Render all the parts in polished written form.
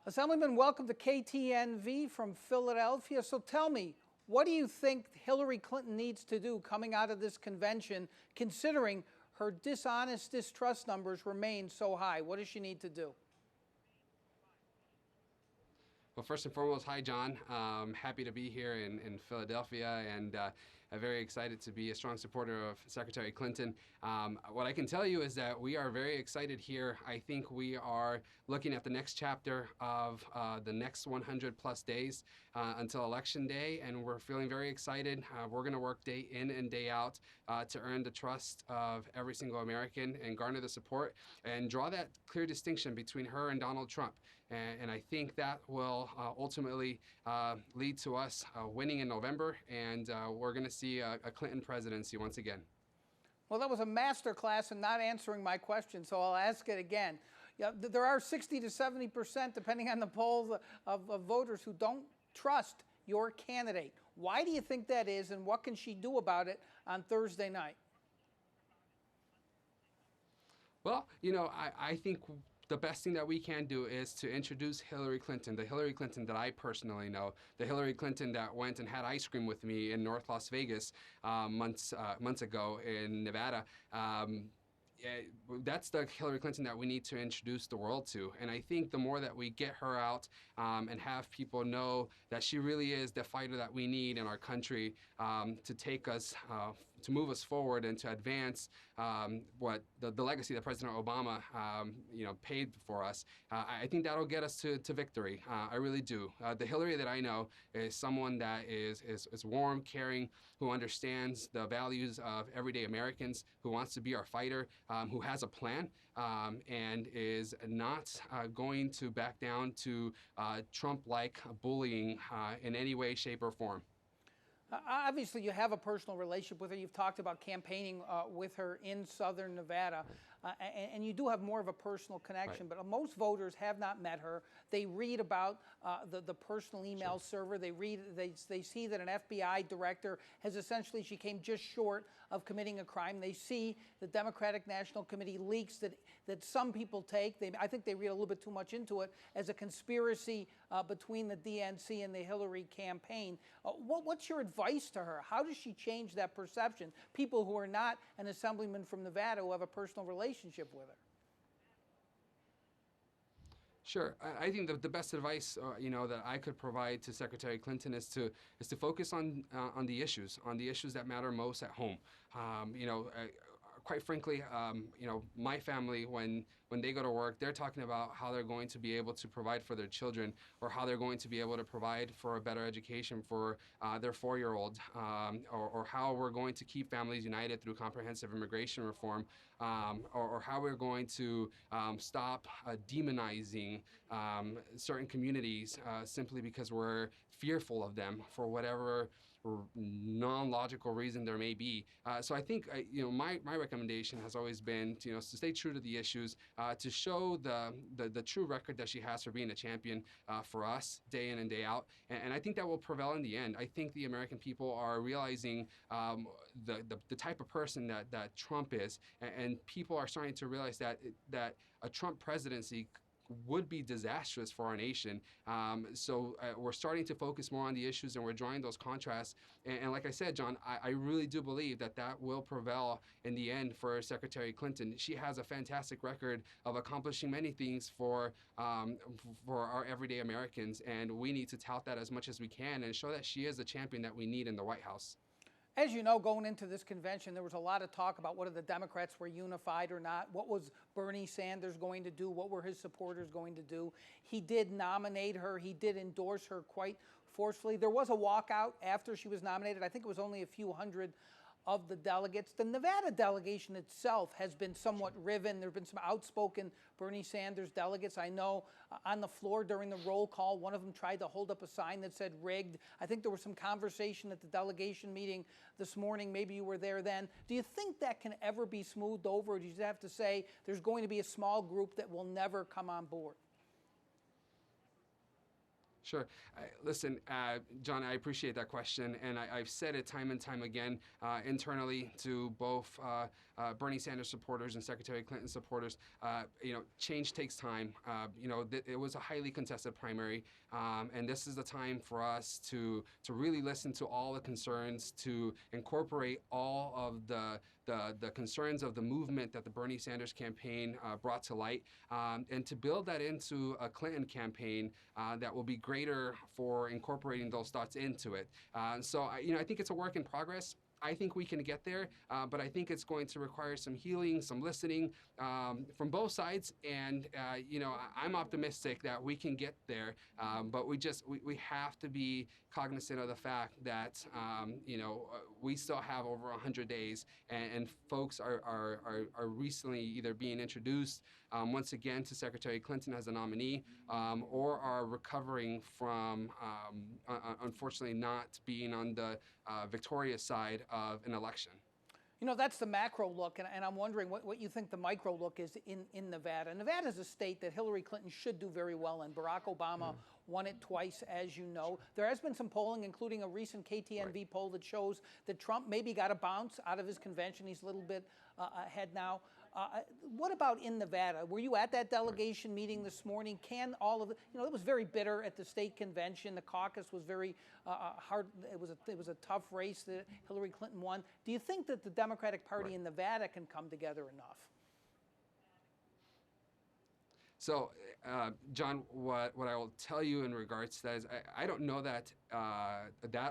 Assemblyman, welcome to KTNV from Philadelphia. So tell me, what do you think Hillary Clinton needs to do coming out of this convention, considering her dishonest distrust numbers remain so high? What does she need to do? Well, first and foremost, hi, John. Happy to be here in Philadelphia, and I'm very excited to be a strong supporter of Secretary Clinton. What I can tell you is that we are very excited here. I think we are looking at the next chapter of the next 100 plus days until Election Day, and we're feeling very excited. We're going to work day in and day out to earn the trust of every single American and garner the support and draw that clear distinction between her and Donald Trump. And I think that will ultimately lead to us winning in November, and we're going to see a Clinton presidency once again. Well, that was a master class in not answering my question, so I'll ask it again. Yeah, there are 60 to 70%, depending on the polls, of voters who don't trust your candidate. Why do you think that is, and what can she do about it on Thursday night? Well, you know, I think the best thing that we can do is to introduce Hillary Clinton, the Hillary Clinton that I personally know, the Hillary Clinton that went and had ice cream with me in North Las Vegas months ago in Nevada. That's the Hillary Clinton that we need to introduce the world to. And I think the more that we get her out and have people know that she really is the fighter that we need in our country to take us, to move us forward and to advance what the legacy that President Obama paid for us, I think that'll get us to victory. I really do. The Hillary that I know is someone that is warm, caring, who understands the values of everyday Americans, who wants to be our fighter, who has a plan, and is not going to back down to Trump-like bullying in any way, shape, or form. Obviously, you have a personal relationship with her. You've talked about campaigning with her in southern Nevada, and you do have more of a personal connection. Right. But most voters have not met her. They read about the personal email server. They see that an FBI director has essentially, she came just short of committing a crime. They see the Democratic National Committee leaks that some people take. I think they read a little bit too much into it as a conspiracy between the DNC and the Hillary campaign. What's your advice to her? How does she change that perception? People who are not an assemblyman from Nevada who have a personal relationship with her. Sure. I think the best advice, that I could provide to Secretary Clinton is to focus on the issues that matter most at home. Quite frankly, my family, when they go to work, they're talking about how they're going to be able to provide for their children, or how they're going to be able to provide for a better education for their 4-year-old, or how we're going to keep families united through comprehensive immigration reform, or how we're going to stop demonizing certain communities simply because we're fearful of them for whatever non-logical reason there may be. So I think my recommendation has always been to stay true to the issues, to show the true record that she has for being a champion for us day in and day out, and I think that will prevail in the end. I think the American people are realizing the type of person that Trump is, and people are starting to realize that a Trump presidency would be disastrous for our nation. So we're starting to focus more on the issues, and we're drawing those contrasts. And like I said, John, I really do believe that will prevail in the end for Secretary Clinton. She has a fantastic record of accomplishing many things for our everyday Americans, and we need to tout that as much as we can and show that she is the champion that we need in the White House. As you know, going into this convention, there was a lot of talk about whether the Democrats were unified or not. What was Bernie Sanders going to do? What were his supporters going to do? He did nominate her. He did endorse her quite forcefully. There was a walkout after she was nominated. I think it was only a few hundred of the delegates. The Nevada delegation itself has been somewhat riven. There have been some outspoken Bernie Sanders delegates. I know on the floor during the roll call, one of them tried to hold up a sign that said rigged. I think there was some conversation at the delegation meeting this morning. Maybe you were there then. Do you think that can ever be smoothed over, or do you have to say there's going to be a small group that will never come on board? Sure. Listen, John, I appreciate that question, and I've said it time and time again internally to both Bernie Sanders supporters and Secretary Clinton supporters. Change takes time. It was a highly contested primary, and this is the time for us to really listen to all the concerns, to incorporate all of the concerns of the movement that the Bernie Sanders campaign brought to light, and to build that into a Clinton campaign that will be greater for incorporating those thoughts into it. So I think it's a work in progress. I think we can get there, but I think it's going to require some healing, some listening from both sides, and I'm optimistic that we can get there. But we have to be cognizant of the fact that we still have over 100 days, and folks are recently either being introduced once again to Secretary Clinton as a nominee, or are recovering from unfortunately not being on the victorious side of an election. That's the macro look, and I'm wondering what you think the micro look is in Nevada. Nevada is a state that Hillary Clinton should do very well in. Barack Obama won it twice, as you know. There has been some polling, including a recent KTNV poll that shows that Trump maybe got a bounce out of his convention. He's a little bit ahead now. What about in Nevada? Were you at that delegation meeting this morning? Can all of it, it was very bitter at the state convention. The caucus was very hard. It was a tough race that Hillary Clinton won. Do you think that the Democratic Party in Nevada can come together enough? So, John, what I will tell you in regards to that is I don't know that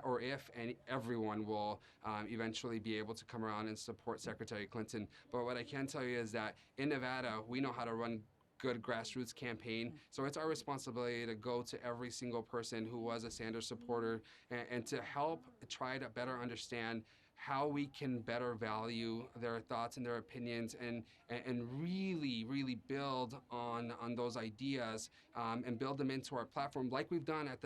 or if everyone will eventually be able to come around and support Secretary Clinton. But what I can tell you is that in Nevada, we know how to run good grassroots campaign. So it's our responsibility to go to every single person who was a Sanders supporter and to help try to better understand how we can better value their thoughts and their opinions, and really build on those ideas and build them into our platform, like we've done at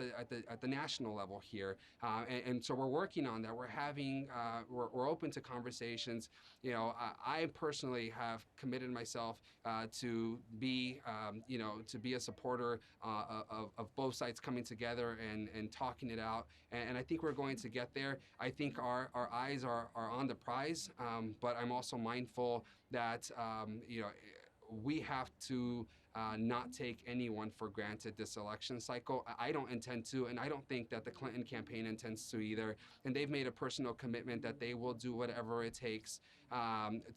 the national level here. And so we're working on that. We're having we're open to conversations. I personally have committed myself to be a supporter of both sides coming together and talking it out. And I think we're going to get there. I think our eyes are on the prize, but I'm also mindful that we have to not take anyone for granted this election cycle. I don't intend to, and I don't think that the Clinton campaign intends to either. And they've made a personal commitment that they will do whatever it takes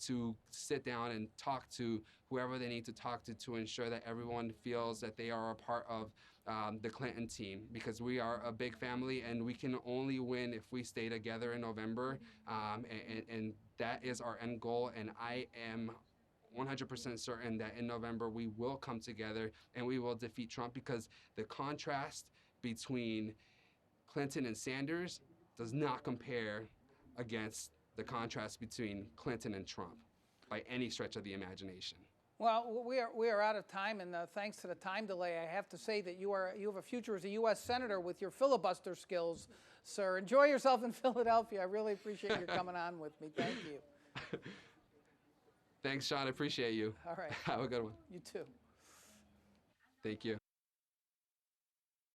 to sit down and talk to whoever they need to talk to ensure that everyone feels that they are a part of the Clinton team, because we are a big family and we can only win if we stay together in November, and that is our end goal. And I am 100% certain that in November we will come together and we will defeat Trump, because the contrast between Clinton and Sanders does not compare against the contrast between Clinton and Trump by any stretch of the imagination. Well, we are out of time, and thanks to the time delay, I have to say that you have a future as a U.S. Senator with your filibuster skills, sir. Enjoy yourself in Philadelphia. I really appreciate your coming on with me. Thank you. Thanks, Sean. I appreciate you. All right. Have a good one. You too. Thank you.